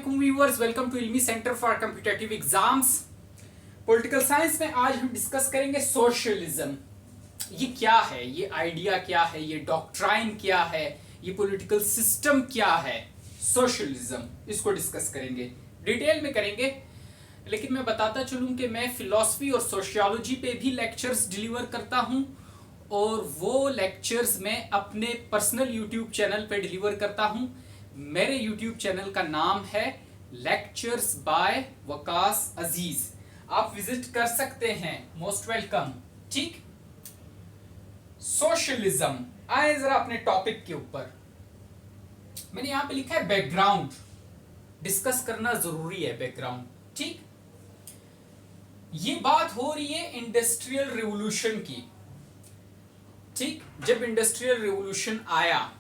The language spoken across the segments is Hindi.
वालेकुम viewers, welcome to Ilmi centre for competitive exams. Political science में आज हम डिस्कस करेंगे सोशलिज्म। ये क्या है, ये आइडिया क्या है, ये डॉक्ट्राइन क्या है, ये पॉलिटिकल सिस्टम क्या है। सोशलिज्म, इसको डिस्कस करेंगे, डिटेल में करेंगे। लेकिन मैं बताता चलूं कि मैं फिलॉसफी और सोशियोलॉजी पे भी लेक्चर्स डिलीवर करता हूं, और वो लेक्चर्स मैं अपने पर्सनल यूट्यूब चैनल पे डिलीवर करता हूं। मेरे YouTube चैनल का नाम है लेक्चर्स बाय वकास अजीज। आप विजिट कर सकते हैं, मोस्ट वेलकम। ठीक, सोशलिज्म। आए जरा अपने टॉपिक के ऊपर। मैंने यहां पे लिखा है बैकग्राउंड, डिस्कस करना जरूरी है बैकग्राउंड। ठीक, ये बात हो रही है इंडस्ट्रियल रिवॉल्यूशन की। ठीक, जब इंडस्ट्रियल रिवॉल्यूशन आया,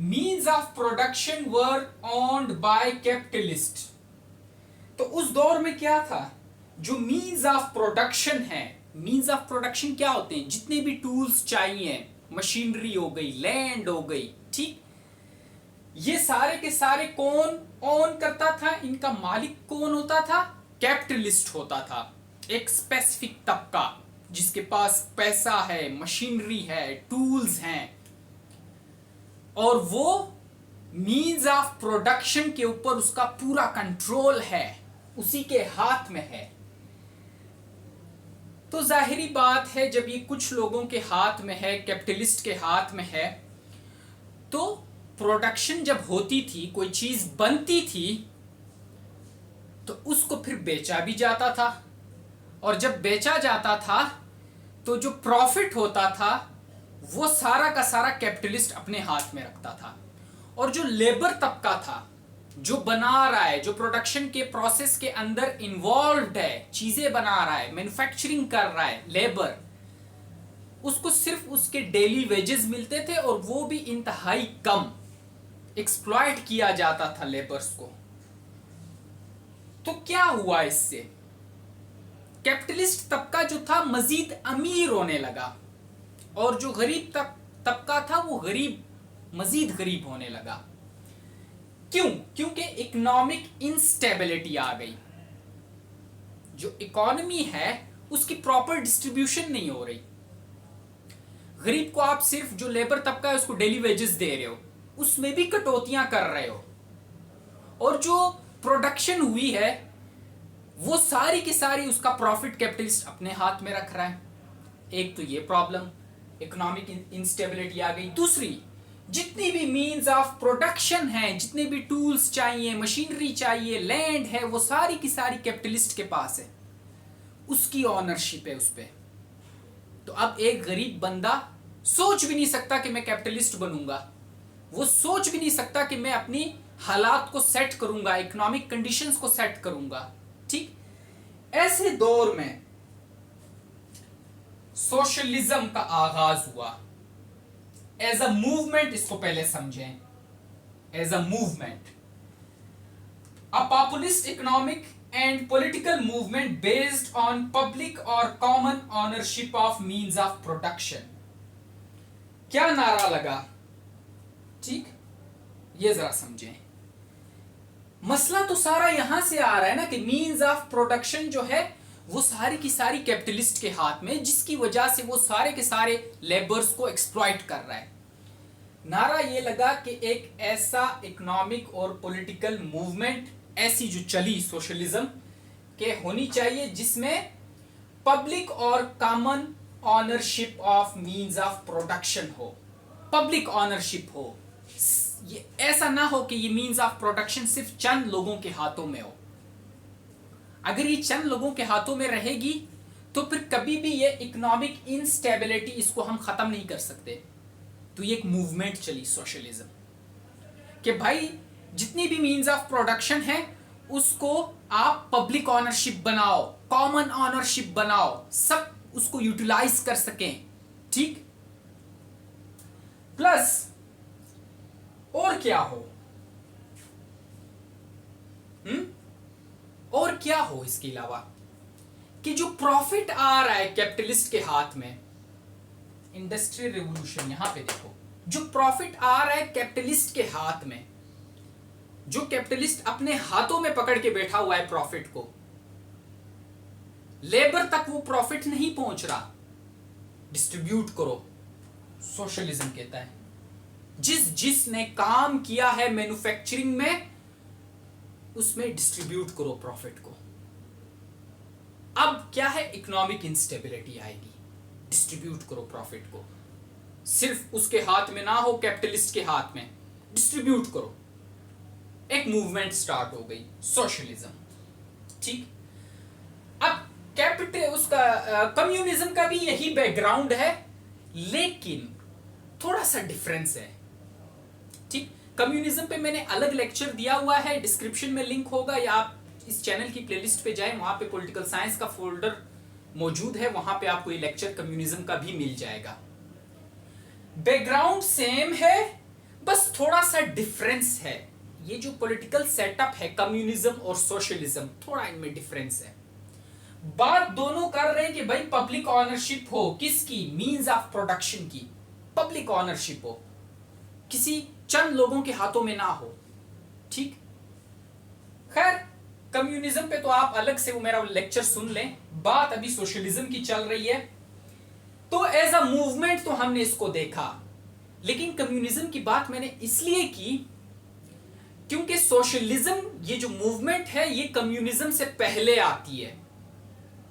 means of production were owned by capitalist. तो उस दौर में क्या था, जो मीन्स ऑफ प्रोडक्शन है, मीन्स ऑफ प्रोडक्शन क्या होते हैं, जितने भी टूल्स चाहिए, मशीनरी हो गई, लैंड हो गई, ठीक, ये सारे के सारे कौन ओन करता था, इनका मालिक कौन होता था, कैपिटलिस्ट होता था। एक स्पेसिफिक तबका जिसके पास पैसा है, मशीनरी है, टूल्स हैं, और वो मीन्स ऑफ प्रोडक्शन के ऊपर उसका पूरा कंट्रोल है, उसी के हाथ में है। तो जाहिरी बात है, जब ये कुछ लोगों के हाथ में है, कैपिटलिस्ट के हाथ में है, तो प्रोडक्शन जब होती थी, कोई चीज बनती थी, तो उसको फिर बेचा भी जाता था, और जब बेचा जाता था तो जो प्रॉफिट होता था वो सारा का सारा कैपिटलिस्ट अपने हाथ में रखता था। और जो लेबर तबका था, जो बना रहा है, जो प्रोडक्शन के प्रोसेस के अंदर इन्वॉल्व्ड है, चीजें बना रहा है, मैन्युफैक्चरिंग कर रहा है, लेबर, उसको सिर्फ उसके डेली वेजेस मिलते थे, और वो भी इंतहाई कम। एक्सप्लॉइट किया जाता था लेबर्स को। तो क्या हुआ इससे, कैपिटलिस्ट तबका जो था मजीद अमीर होने लगा, और जो गरीब तबका था वो मजीद गरीब होने लगा। क्यों? क्योंकि इकोनॉमिक इंस्टेबिलिटी आ गई। जो इकोनॉमी है उसकी प्रॉपर डिस्ट्रीब्यूशन नहीं हो रही। गरीब को आप सिर्फ, जो लेबर तबका है उसको डेली वेजेस दे रहे हो, उसमें भी कटौतियां कर रहे हो, और जो प्रोडक्शन हुई है वो सारी की सारी उसका प्रॉफिट कैपिटलिस्ट अपने हाथ में रख रहा है। एक तो ये प्रॉब्लम, इकोनॉमिक इंस्टेबिलिटी आ गई। दूसरी, जितनी भी मीन्स ऑफ प्रोडक्शन है, जितने भी टूल्स चाहिए, मशीनरी चाहिए, लैंड है, वो सारी की सारी कैपिटलिस्ट के पास है, उसकी ऑनरशिप है उस पे। तो अब एक गरीब बंदा सोच भी नहीं सकता कि मैं कैपिटलिस्ट बनूंगा, वो सोच भी नहीं सकता कि मैं अपनी हालात को सेट करूंगा, इकोनॉमिक कंडीशंस को सेट करूंगा। ठीक, ऐसे दौर में सोशलिज्म का आगाज हुआ एज अ मूवमेंट। इसको पहले समझें, as a movement, a populist economic and political movement based on public और common ownership of means of production. क्या नारा लगा, ठीक, ये जरा समझें। मसला तो सारा यहां से आ रहा है ना कि मीन्स ऑफ प्रोडक्शन जो है वो सारी की सारी कैपिटलिस्ट के हाथ में, जिसकी वजह से वो सारे के सारे लेबर्स को एक्सप्लॉइट कर रहा है। नारा ये लगा कि एक ऐसा इकोनॉमिक और पॉलिटिकल मूवमेंट, ऐसी जो चली सोशलिज्म के, होनी चाहिए जिसमें पब्लिक और common ownership of means of production हो, पब्लिक ऑनरशिप हो। ये ऐसा ना हो कि ये मीन्स ऑफ प्रोडक्शन सिर्फ चंद लोगों के हाथों में हो। अगर ये चंद लोगों के हाथों में रहेगी तो फिर कभी भी ये इकोनॉमिक इंस्टेबिलिटी, इसको हम खत्म नहीं कर सकते। तो ये एक मूवमेंट चली सोशलिज्म कि भाई जितनी भी मीन्स ऑफ प्रोडक्शन है उसको आप पब्लिक ऑनरशिप बनाओ, कॉमन ऑनरशिप बनाओ, सब उसको यूटिलाइज कर सकें। ठीक, प्लस और क्या हो, और क्या हो इसके अलावा, कि जो प्रॉफिट आ रहा है कैपिटलिस्ट के हाथ में, इंडस्ट्रियल रिवॉल्यूशन, यहां पे देखो, जो प्रॉफिट आ रहा है कैपिटलिस्ट के हाथ में, जो कैपिटलिस्ट अपने हाथों में पकड़ के बैठा हुआ है प्रॉफिट को, लेबर तक वो प्रॉफिट नहीं पहुंच रहा। डिस्ट्रीब्यूट करो, सोशलिज्म कहता है। जिसने काम किया है मैन्युफैक्चरिंग में, उसमें डिस्ट्रीब्यूट करो प्रॉफिट को। अब क्या है, इकोनॉमिक इंस्टेबिलिटी आएगी। डिस्ट्रीब्यूट करो प्रॉफिट को, सिर्फ उसके हाथ में ना हो, कैपिटलिस्ट के हाथ में, डिस्ट्रीब्यूट करो। एक मूवमेंट स्टार्ट हो गई, सोशलिज्म। ठीक, अब कैपिटल उसका कम्युनिज्म का भी यही बैकग्राउंड है, लेकिन थोड़ा सा डिफरेंस है। ठीक, कम्युनिज्म पे मैंने अलग लेक्चर दिया हुआ है, डिस्क्रिप्शन में लिंक होगा, या आप इस चैनल की प्लेलिस्ट पे जाएं, वहां पे पॉलिटिकल साइंस का फोल्डर मौजूद है, वहां पे आपको ये लेक्चर कम्युनिज्म का भी मिल जाएगा। बैकग्राउंड सेम है, बस थोड़ा सा डिफरेंस है। ये जो पॉलिटिकल सेटअप है कम्युनिज्म और सोशलिज्म, थोड़ा इनमें डिफरेंस है। बात दोनों कर रहे हैं कि भाई पब्लिक ऑनरशिप हो, किसकी, मींस ऑफ प्रोडक्शन की पब्लिक ऑनरशिप हो, किसी चंद लोगों के हाथों में ना हो। ठीक, खैर कम्युनिज्म पे तो आप अलग से वो मेरा लेक्चर सुन लें, बात अभी सोशलिज्म की चल रही है। तो एज अ मूवमेंट तो हमने इसको देखा, लेकिन कम्युनिज्म की बात मैंने इसलिए की क्योंकि सोशलिज्म, ये जो मूवमेंट है, ये कम्युनिज्म से पहले आती है,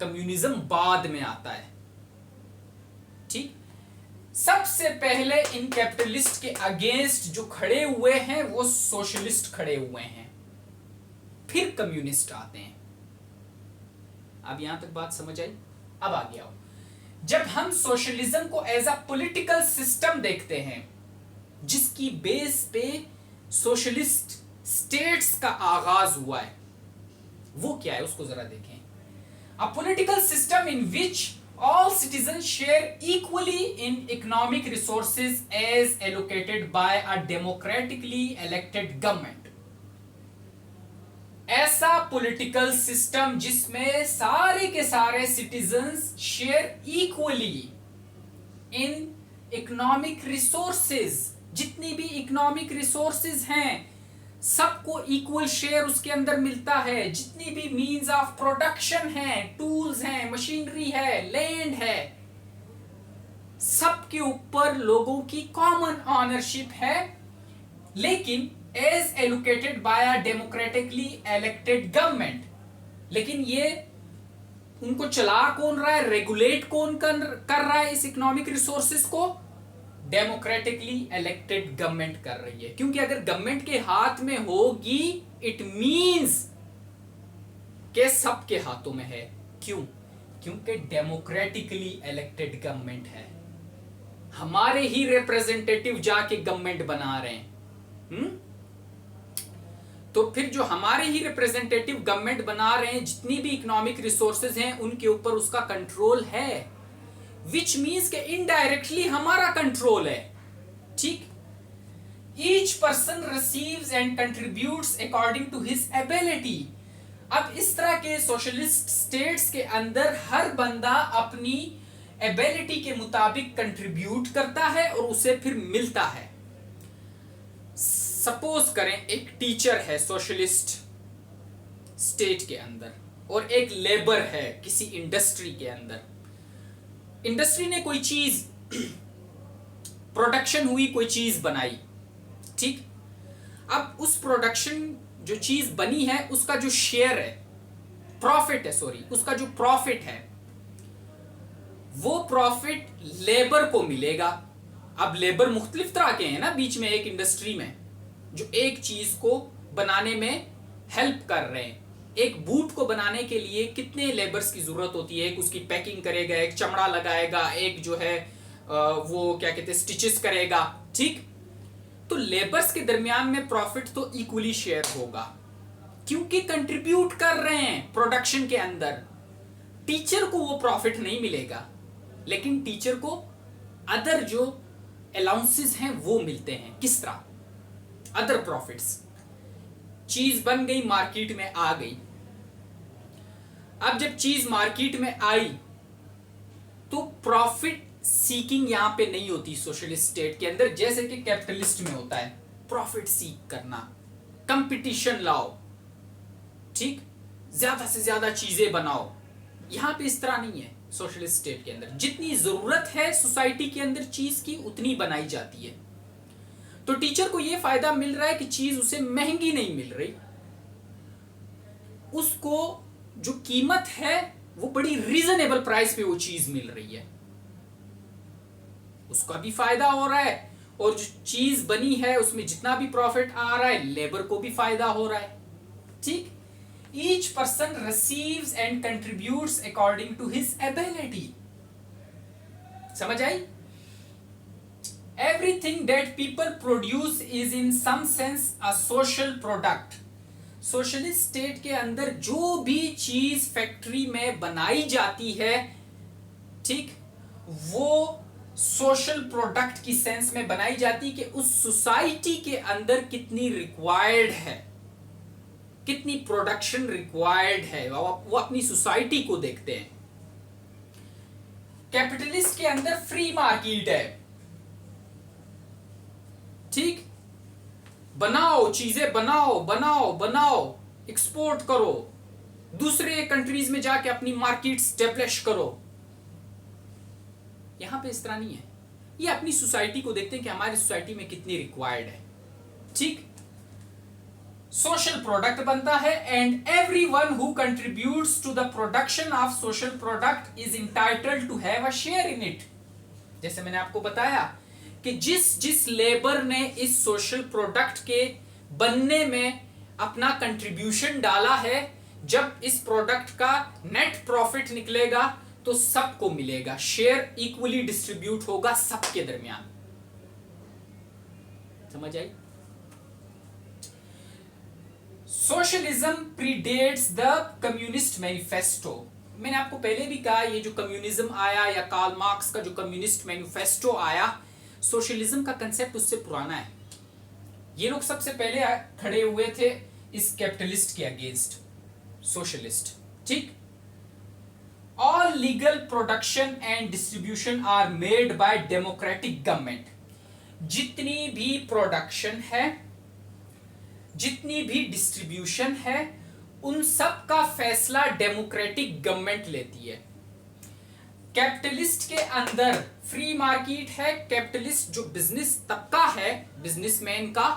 कम्युनिज्म बाद में आता है। ठीक, सबसे पहले इन कैपिटलिस्ट के अगेंस्ट जो खड़े हुए हैं वो सोशलिस्ट खड़े हुए हैं, फिर कम्युनिस्ट आते हैं। अब यहां तक बात समझ आई? अब आगे आओ। जब हम सोशलिज्म को एज अ पॉलिटिकल सिस्टम देखते हैं, जिसकी बेस पे सोशलिस्ट स्टेट्स का आगाज हुआ है, वो क्या है उसको जरा देखें। A political system in which all citizens share equally in economic resources as allocated by a democratically elected government। ऐसा पॉलिटिकल सिस्टम जिसमें सारे के सारे citizens share equally in economic resources, जितनी भी इकोनॉमिक रिसोर्सेज हैं सबको इक्वल शेयर उसके अंदर मिलता है। जितनी भी मींस ऑफ प्रोडक्शन है, टूल्स हैं, मशीनरी है, लैंड है, सबके ऊपर लोगों की कॉमन ऑनरशिप है, लेकिन as allocated by a democratically elected government. लेकिन ये उनको चला कौन रहा है, रेगुलेट कौन कर रहा है इस इकोनॉमिक रिसोर्सेज को? डेमोक्रेटिकली इलेक्टेड गवर्नमेंट कर रही है। क्योंकि अगर गवर्नमेंट के हाथ में होगी, इट मींस के सबके हाथों में है। क्यों? क्योंकि डेमोक्रेटिकली इलेक्टेड गवर्नमेंट है, हमारे ही रिप्रेजेंटेटिव जाके गवर्नमेंट बना रहे हैं। तो फिर जो हमारे ही रिप्रेजेंटेटिव गवर्नमेंट बना रहे हैं, जितनी भी इकोनॉमिक रिसोर्सेज हैं उनके ऊपर उसका कंट्रोल है, विच मीन्स के इनडायरेक्टली हमारा कंट्रोल है। ठीक, each person receives and contributes according to his ability. अब इस तरह के सोशलिस्ट स्टेट्स के अंदर हर बंदा अपनी एबिलिटी के मुताबिक कंट्रीब्यूट करता है और उसे फिर मिलता है। सपोज करें एक टीचर है सोशलिस्ट स्टेट के अंदर और एक लेबर है किसी इंडस्ट्री के अंदर। इंडस्ट्री ने कोई चीज प्रोडक्शन हुई, कोई चीज बनाई। ठीक, अब उस प्रोडक्शन जो चीज बनी है उसका जो शेयर है, प्रॉफिट है, सॉरी, उसका जो प्रॉफिट है वो प्रॉफिट लेबर को मिलेगा। अब लेबर मुख्तलिफ तरह के हैं ना बीच में एक इंडस्ट्री में, जो एक चीज को बनाने में हेल्प कर रहे हैं। एक बूट को बनाने के लिए कितने लेबर्स की जरूरत होती है? एक उसकी पैकिंग करेगा, एक चमड़ा लगाएगा, एक जो है वो क्या कहते हैं स्टिचेस करेगा। ठीक, तो लेबर्स के दरमियान में प्रॉफिट तो इक्वली शेयर होगा क्योंकि कंट्रीब्यूट कर रहे हैं प्रोडक्शन के अंदर। टीचर को वो प्रॉफिट नहीं मिलेगा, लेकिन टीचर को अदर जो अलाउंसेस हैं वो मिलते हैं। किस तरह? Other profits. चीज बन गई, मार्केट में आ गई। अब जब चीज मार्केट में आई तो प्रॉफिट सीकिंग यहां पे नहीं होती सोशलिस्ट स्टेट के अंदर, जैसे कि कैपिटलिस्ट में होता है प्रॉफिट सीक करना। कंपटीशन लाओ, ठीक, ज्यादा से ज्यादा चीजें बनाओ। यहां पे इस तरह नहीं है। सोशलिस्ट स्टेट के अंदर जितनी जरूरत है सोसाइटी के अंदर चीज की उतनी बनाई जाती है। तो टीचर को यह फायदा मिल रहा है कि चीज उसे महंगी नहीं मिल रही, उसको जो कीमत है वो बड़ी रीजनेबल प्राइस पे वो चीज मिल रही है, उसका भी फायदा हो रहा है, और जो चीज बनी है उसमें जितना भी प्रॉफिट आ रहा है लेबर को भी फायदा हो रहा है, ठीक। Each person receives and contributes according to his ability. समझ आई? Everything that people produce is in some sense a social product. Socialist state के अंदर जो भी चीज फैक्ट्री में बनाई जाती है, ठीक, वो सोशल प्रोडक्ट की सेंस में बनाई जाती कि उस सोसाइटी के अंदर कितनी रिक्वायर्ड है, कितनी प्रोडक्शन रिक्वायर्ड है, वो अपनी सोसाइटी को देखते हैं। कैपिटलिस्ट के अंदर फ्री मार्केट है, ठीक, बनाओ चीजें, बनाओ बनाओ बनाओ, एक्सपोर्ट करो, दूसरे कंट्रीज में जाके अपनी मार्केट स्टेब्लिश करो। यहां पे इस तरह नहीं है, ये अपनी सोसाइटी को देखते हैं कि हमारी सोसाइटी में कितनी रिक्वायर्ड है, ठीक। सोशल प्रोडक्ट बनता है and everyone who contributes to the production of social product is entitled to have a share in it. जैसे मैंने आपको बताया कि जिस जिस लेबर ने इस सोशल प्रोडक्ट के बनने में अपना कंट्रीब्यूशन डाला है, जब इस प्रोडक्ट का नेट प्रॉफिट निकलेगा तो सबको मिलेगा, शेयर इक्वली डिस्ट्रीब्यूट होगा सबके दरमियान। समझ आई? Socialism predates the communist manifesto. मैंने आपको पहले भी कहा, ये जो कम्युनिज्म आया या कार्ल मार्क्स का जो कम्युनिस्ट मैनिफेस्टो आया, सोशलिज्म का कंसेप्ट उससे पुराना है। ये लोग सबसे पहले खड़े हुए थे इस कैपिटलिस्ट के अगेंस्ट, सोशलिस्ट, ठीक। All legal production and distribution are made by democratic government. जितनी भी प्रोडक्शन है, जितनी भी डिस्ट्रीब्यूशन है, उन सब का फैसला डेमोक्रेटिक गवर्नमेंट लेती है। कैपिटलिस्ट के अंदर फ्री मार्केट है, कैपिटलिस्ट जो बिजनेस तबका है, बिजनेसमैन का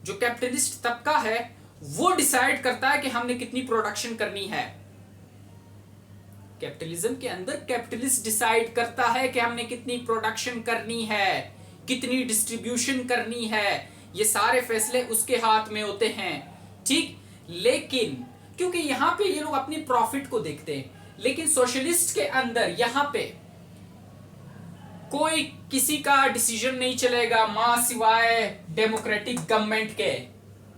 जो कैपिटलिस्ट तबका है, वो डिसाइड करता है कि हमने कितनी प्रोडक्शन करनी है। कैपिटलिज्म के अंदर कैपिटलिस्ट डिसाइड करता है कि हमने कितनी प्रोडक्शन करनी है, कितनी डिस्ट्रीब्यूशन करनी है, ये सारे फैसले उसके हाथ में होते हैं, ठीक। लेकिन क्योंकि यहां पे ये लोग अपनी प्रॉफिट को देखते हैं, लेकिन सोशलिस्ट के अंदर यहां पे कोई किसी का डिसीजन नहीं चलेगा मां सिवाय डेमोक्रेटिक गवर्नमेंट के।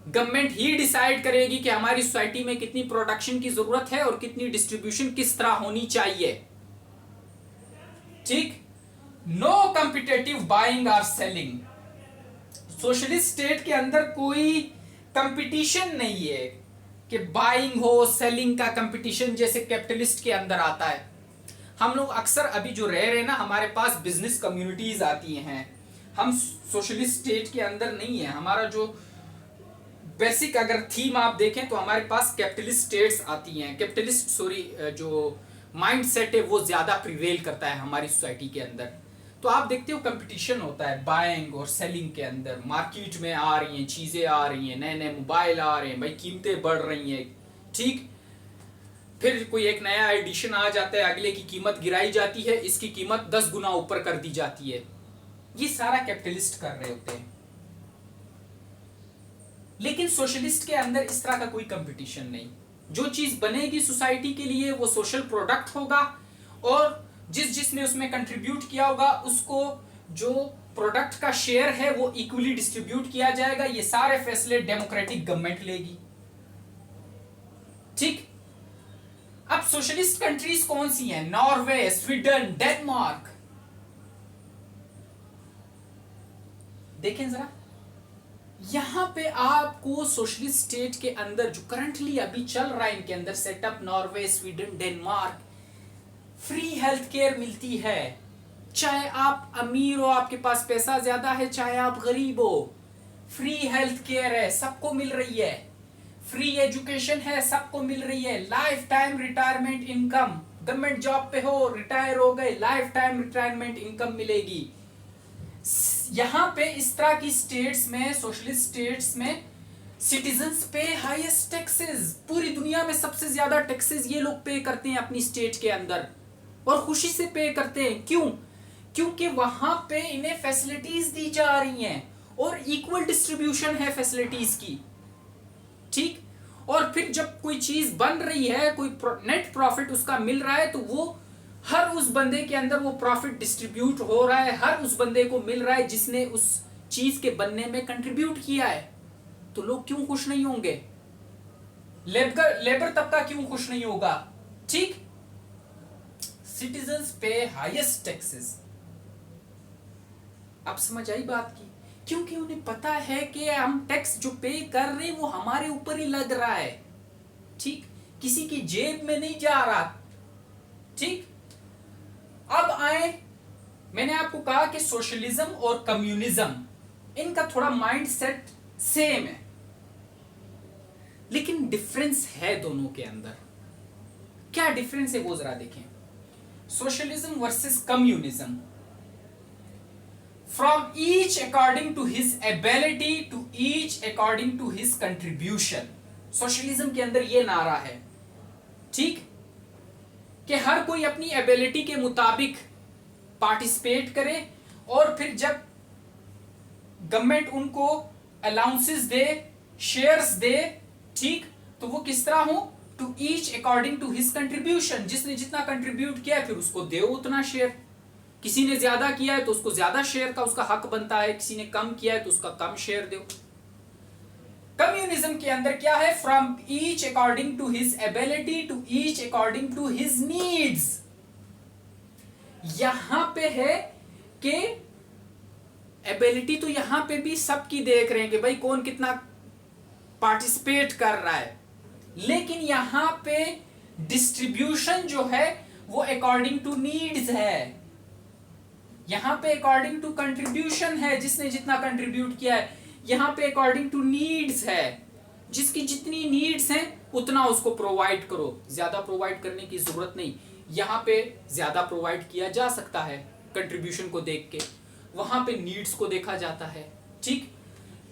गवर्नमेंट ही डिसाइड करेगी कि हमारी सोसाइटी में कितनी प्रोडक्शन की जरूरत है और कितनी डिस्ट्रीब्यूशन किस तरह होनी चाहिए, ठीक। नो कॉम्पिटिटिव बाइंग और सेलिंग। सोशलिस्ट स्टेट के अंदर कोई कंपटीशन नहीं है कि बाइंग हो, सेलिंग का कंपटीशन जैसे कैपिटलिस्ट के अंदर आता है। हम लोग अक्सर अभी जो रह रहे हैं ना, हमारे पास बिजनेस कम्युनिटीज आती हैं, हम सोशलिस्ट स्टेट के अंदर नहीं है। हमारा जो बेसिक अगर थीम आप देखें तो हमारे पास कैपिटलिस्ट स्टेट्स आती हैं, कैपिटलिस्ट जो माइंडसेट है वो ज्यादा प्रिवेल करता है हमारी सोसाइटी के अंदर। तो आप देखते हो कंपटीशन होता है बाइंग और सेलिंग के अंदर, मार्केट में आ रही हैं चीजें, आ रही हैं नए नए मोबाइल आ रहे हैं, भाई कीमतें बढ़ रही हैं, ठीक। फिर कोई एक नया एडिशन आ जाता है, अगले की कीमत गिराई जाती है, इसकी कीमत 10 गुना ऊपर कर दी जाती है। ये सारा कैपिटलिस्ट कर रहे होते हैं। लेकिन सोशलिस्ट के अंदर इस तरह का कोई कंपटीशन नहीं। जो चीज बनेगी सोसाइटी के लिए वो सोशल प्रोडक्ट होगा, और जिस जिसने उसमें कंट्रीब्यूट किया होगा उसको जो प्रोडक्ट का शेयर है वो इक्वली डिस्ट्रीब्यूट किया जाएगा। ये सारे फैसले डेमोक्रेटिक गवर्नमेंट लेगी, ठीक। अब सोशलिस्ट कंट्रीज कौन सी हैं? Norway, Sweden, Denmark. देखें जरा, यहां पे आपको सोशलिस्ट स्टेट के अंदर जो करंटली अभी चल रहा है, इनके अंदर setup Norway, Sweden, Denmark, free health care मिलती है। चाहे आप अमीर हो, आपके पास पैसा ज्यादा है, चाहे आप गरीब हो, फ्री हेल्थ केयर है, सबको मिल रही है, फ्री एजुकेशन है, सबको मिल रही है, life time retirement income, government job पे हो, रिटायर हो गए, लाइफ टाइम रिटायरमेंट इनकम मिलेगी। यहां पे इस तरह की स्टेट्स में, सोशलिस्ट स्टेट्स में सिटीजन्स पे हाईएस्ट टैक्सेस, पूरी दुनिया में सबसे ज्यादा टैक्सेस ये लोग पे करते हैं अपनी स्टेट के अंदर, और खुशी से पे करते हैं। क्यों? क्योंकि वहां पे इन्हें फैसिलिटीज दी जा रही हैं और इक्वल डिस्ट्रीब्यूशन है फैसिलिटीज की, ठीक। और फिर जब कोई चीज बन रही है, कोई नेट प्रॉफिट उसका मिल रहा है, तो वो हर उस बंदे के अंदर वो प्रॉफिट डिस्ट्रीब्यूट हो रहा है, हर उस बंदे को मिल रहा है जिसने उस चीज के बनने में कंट्रीब्यूट किया है। तो लोग क्यों खुश नहीं होंगे? लेबर तबका क्यों खुश नहीं होगा? ठीक। सिटीजन्स पे हाईएस्ट टैक्सेस। अब समझ आई बात की? क्योंकि उन्हें पता है कि हम टैक्स जो पे कर रहे हैं वो हमारे ऊपर ही लग रहा है, ठीक, किसी की जेब में नहीं जा रहा, ठीक। अब आए, मैंने आपको कहा कि सोशलिज्म और कम्युनिज्म इनका थोड़ा माइंडसेट सेम है, लेकिन डिफरेंस है दोनों के अंदर। क्या डिफरेंस है वो जरा देखें। Socialism versus communism, from each according to his ability to each according to his contribution। Socialism के अंदर ये नारा है, ठीक, कि हर कोई अपनी एबिलिटी के मुताबिक पार्टिसिपेट करे, और फिर जब गवर्नमेंट उनको अलाउंसेस दे, शेयर्स दे, ठीक, तो वो किस तरह हो, to each according to his contribution, जिसने जितना कंट्रीब्यूट किया है फिर उसको दे उतना शेयर। किसी ने ज्यादा किया है तो उसको ज्यादा शेयर का उसका हक बनता है, किसी ने कम किया है तो उसका कम शेयर दो। कम्युनिज्म के अंदर क्या है, from each according to his ability to each according to his needs. यहां पे है कि एबिलिटी तो यहां पे भी सबकी देख रहे हैं कि भाई कौन कितना पार्टिसिपेट कर रहा है, लेकिन यहां पे डिस्ट्रीब्यूशन जो है वो अकॉर्डिंग टू नीड्स है। यहां पे अकॉर्डिंग टू कंट्रीब्यूशन है, जिसने जितना कंट्रीब्यूट किया है। यहां पे अकॉर्डिंग टू नीड्स है, जिसकी जितनी नीड्स हैं उतना उसको प्रोवाइड करो, ज्यादा प्रोवाइड करने की जरूरत नहीं। यहां पे ज्यादा प्रोवाइड किया जा सकता है कंट्रीब्यूशन को देख के, वहां पे नीड्स को देखा जाता है, ठीक।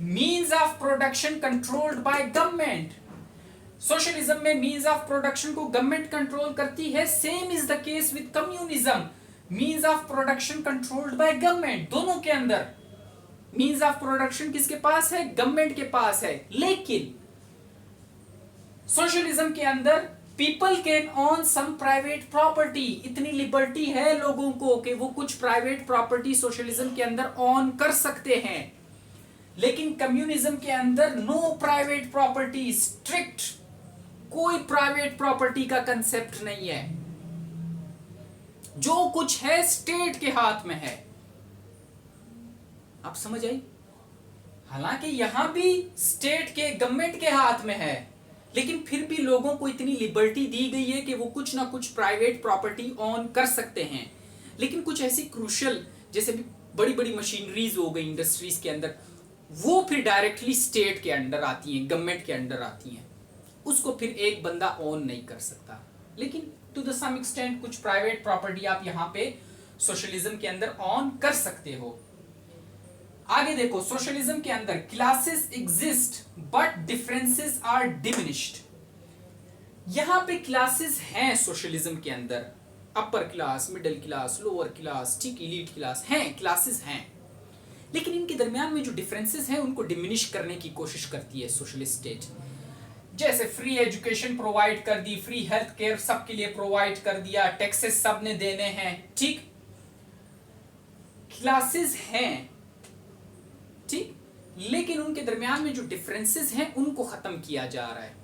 Means of production controlled by government. Socialism में मीन्स ऑफ प्रोडक्शन को गवर्नमेंट कंट्रोल करती है। Same is the case with communism, means of production controlled by government. दोनों के अंदर मीन्स ऑफ प्रोडक्शन किसके पास है? गवर्नमेंट के पास है। लेकिन सोशलिज्म के अंदर people can own some private property, इतनी लिबर्टी है लोगों को कि वो कुछ प्राइवेट प्रॉपर्टी सोशलिज्म के अंदर ऑन कर सकते हैं। लेकिन कम्युनिज्म के अंदर नो प्राइवेट प्रॉपर्टी, स्ट्रिक्ट, कोई प्राइवेट प्रॉपर्टी का कंसेप्ट नहीं है। जो कुछ है स्टेट के हाथ में है। आप समझ आई? हालांकि यहां भी स्टेट के, गवर्नमेंट के हाथ में है, लेकिन फिर भी लोगों को इतनी लिबर्टी दी गई है कि वो कुछ ना कुछ प्राइवेट प्रॉपर्टी ऑन कर सकते हैं। लेकिन कुछ ऐसी क्रूशियल, जैसे बड़ी बड़ी मशीनरीज हो गई इंडस्ट्रीज के अंदर, वो फिर डायरेक्टली स्टेट के अंडर आती हैं, गवर्नमेंट के अंडर आती हैं, उसको फिर एक बंदा ऑन नहीं कर सकता। लेकिन टू द सम एक्सटेंट कुछ प्राइवेट प्रॉपर्टी आप यहां पे सोशलिज्म के अंदर ऑन कर सकते हो। आगे देखो, सोशलिज्म के अंदर classes exist but differences are diminished. यहां पे क्लासेस हैं सोशलिज्म के अंदर, upper class, middle class, lower class, ठीक, एलीट क्लास हैं, क्लासेस हैं, लेकिन इनके दरमियान में जो डिफरेंसेस हैं उनको डिमिनिश करने की कोशिश करती है सोशलिस्ट स्टेट। जैसे फ्री एजुकेशन प्रोवाइड कर दी, फ्री हेल्थ केयर सबके लिए प्रोवाइड कर दिया, टैक्सेस सबने देने हैं, ठीक, क्लासेस हैं, ठीक, लेकिन उनके दरमियान में जो डिफरेंसेस हैं उनको खत्म किया जा रहा है।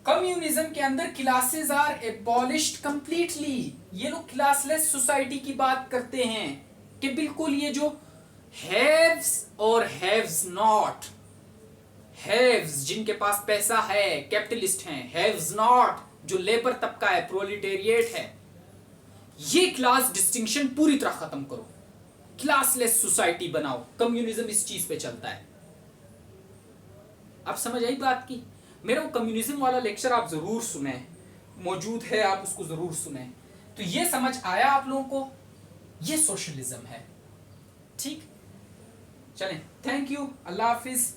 कम्युनिज्म के अंदर क्लासेस आर एबॉलिश्ड कंप्लीटली। ये लोग क्लासलेस सोसाइटी की बात करते हैं कि बिल्कुल ये जो हैव्स और हैव्स नॉट, हैव्स जिनके पास पैसा है, कैपिटलिस्ट हैं, हैव्स नॉट जो लेबर तबका है, प्रोलिटेरिएट है, ये क्लास डिस्टिंक्शन पूरी तरह खत्म करो, क्लासलेस सोसाइटी बनाओ। कम्युनिज्म इस चीज पे चलता है। आप समझ आई बात की? मेरा वो कम्युनिज्म वाला लेक्चर आप जरूर सुने, मौजूद है, आप उसको जरूर सुने। तो ये समझ आया आप लोगों को, ये सोशलिज्म है। ठीक, चलें, थैंक यू, अल्लाह हाफिज।